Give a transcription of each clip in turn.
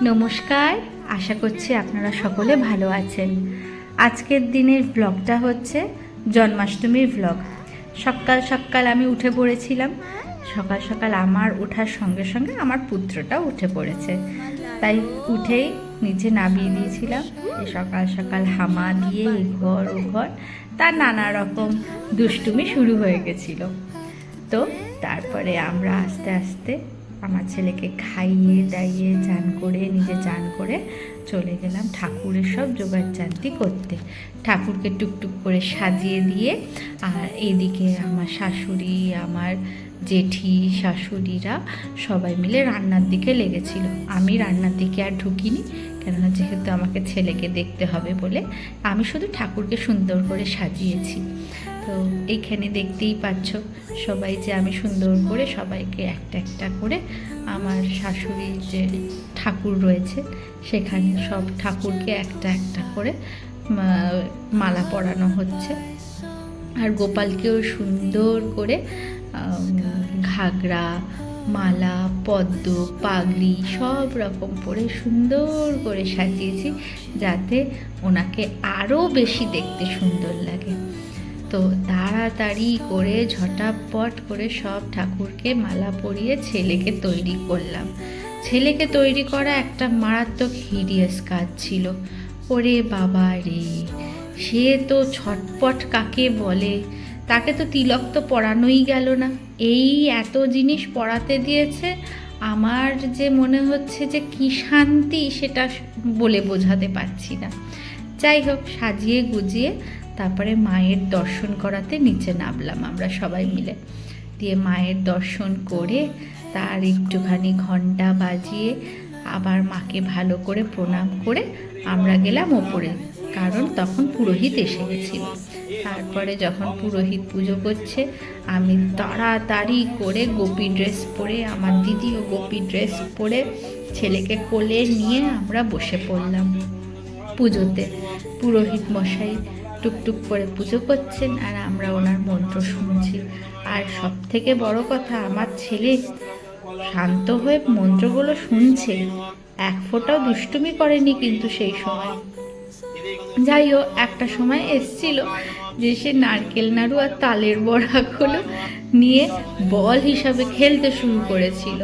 নমস্কার, আশা করছি আপনারা সকলে ভালো আছেন। আজকের দিনের ব্লগটা হচ্ছে জন্মাষ্টমীর ব্লগ। সকাল সকাল আমি উঠে পড়েছিলাম। সকাল সকাল আমার ওঠার সঙ্গে সঙ্গে আমার পুত্রটাও উঠে পড়েছে, তাই উঠেই নিচে নামিয়ে দিয়েছিলাম। সকাল সকাল হামা দিয়ে এই ঘর ও ঘর, তার নানা রকম দুষ্টুমি শুরু হয়ে গেছিল। তো তারপরে আমরা আস্তে আস্তে আমার ছেলেকে খাইয়ে দাইয়ে চান করে নিজে চান করে চলে গেলাম ঠাকুরের সব জোগাড় জান্তি করতে। ঠাকুরকে টুকটুক করে সাজিয়ে দিয়ে, আর এদিকে আমার শাশুড়ি, আমার জেঠি, শাশুড়িরা সবাই মিলে রান্নার দিকে লেগেছিল। আমি রান্নার দিকে আর ঢুকিনি, কেননা যেহেতু আমাকে ছেলেকে দেখতে হবে বলে আমি শুধু ঠাকুরকে সুন্দর করে সাজিয়েছি। তো এইখানে দেখতেই পাচ্ছ সবাই যে আমি সুন্দর করে সবাইকে একটা একটা করে আমার শাশুড়ির যে ঠাকুর রয়েছে সেখানে সব ঠাকুরকে একটা একটা করে মালা পরানো হচ্ছে। আর গোপালকেও সুন্দর করে ঘাগরা, মালা, পদ্ম, পাগড়ি সব রকম পরে সুন্দর করে সাজিয়েছি, যাতে ওনাকে আরও বেশি দেখতে সুন্দর লাগে। তো তাড়াতাড়ি করে ঝটাপট করে সব ঠাকুরকে মালা পরিয়ে ছেলেকে তৈরি করলাম। ছেলেকে তৈরি করা একটা মারাত্মক হিডিয়াস কাজ ছিল। ওরে বাবা রে, সে তো ছটপট কাকে বলে, তাকে তো তিলক তো পরানোই গেল না। এই এত জিনিস পরাতে দিয়েছে, আমার যে মনে হচ্ছে যে কি শান্তি সেটা বলে বোঝাতে পারছি না। যাই হোক, সাজিয়ে গুজিয়ে তারপরে মায়ের দর্শন করাতে নিচে নামলাম আমরা সবাই মিলে। দিয়ে মায়ের দর্শন করে তার একটুখানি ঘণ্টা বাজিয়ে আবার মাকে ভালো করে প্রণাম করে আমরা গেলাম ওপরে, কারণ তখন পুরোহিত এসে গেছিল। তারপরে যখন পুরোহিত পুজো করছে, আমি তাড়াতাড়ি করে গোপী ড্রেস পরে, আমার দিদিও গোপী ড্রেস পরে ছেলেকে কোলে নিয়ে আমরা বসে পড়লাম পুজোতে। পুরোহিত মশাই টুকটুক করে পুজো করছেন আর আমরা ওনার মন্ত্র শুনছি। আর সব থেকে বড় কথা, আমার ছেলে শান্ত হয়ে মন্ত্রগুলো শুনছে, এক ফোঁটাও দুষ্টুমি করেনি কিন্তু সেই সময়। যাই হোক, একটা সময় এসছিল যে সে নারকেল নাড়ু আর তালের বড়াগুলো নিয়ে বল হিসাবে খেলতে শুরু করেছিল।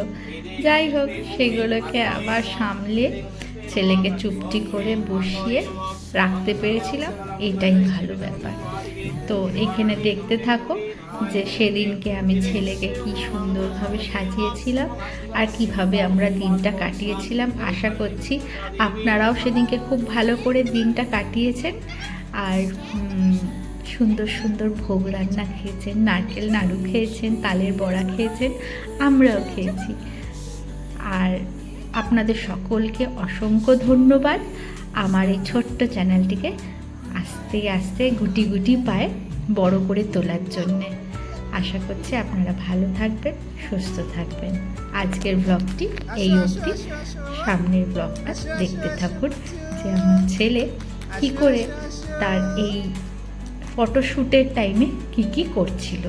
যাই হোক, সেগুলোকে আবার সামলে ছেলেকে চুপটি করে বসিয়ে রাখতে পেরেছিলাম, এটাই ভালো ব্যাপার। তো এখানে দেখতে থাকো যে সেদিনকে আমি ছেলেকে কি সুন্দরভাবে সাজিয়েছিলাম আর কিভাবে আমরা দিনটা কাটিয়েছিলাম। আশা করছি আপনারাও সেদিনকে খুব ভালো করে দিনটা কাটিয়েছেন আর সুন্দর সুন্দর ভোগ রান্না খেয়েছেন, নারকেল নাড়ু খেয়েছেন, তালের বড়া খেয়েছেন, আমরাও খেয়েছি। আর আপনাদের সকলকে অসংখ্য ধন্যবাদ আমার এই ছোট্ট চ্যানেলটিকে আস্তে আস্তে গুটি গুটি পায়ে বড় করে তোলার জন্যে। আশা করছি আপনারা ভালো থাকবেন, সুস্থ থাকবেন। আজকের ব্লগটি এই অবধি। সামনের ব্লগটা দেখতে থাকুন যে আমার ছেলে কি করে তার এই ফটোশ্যুটের টাইমে কি করছিল।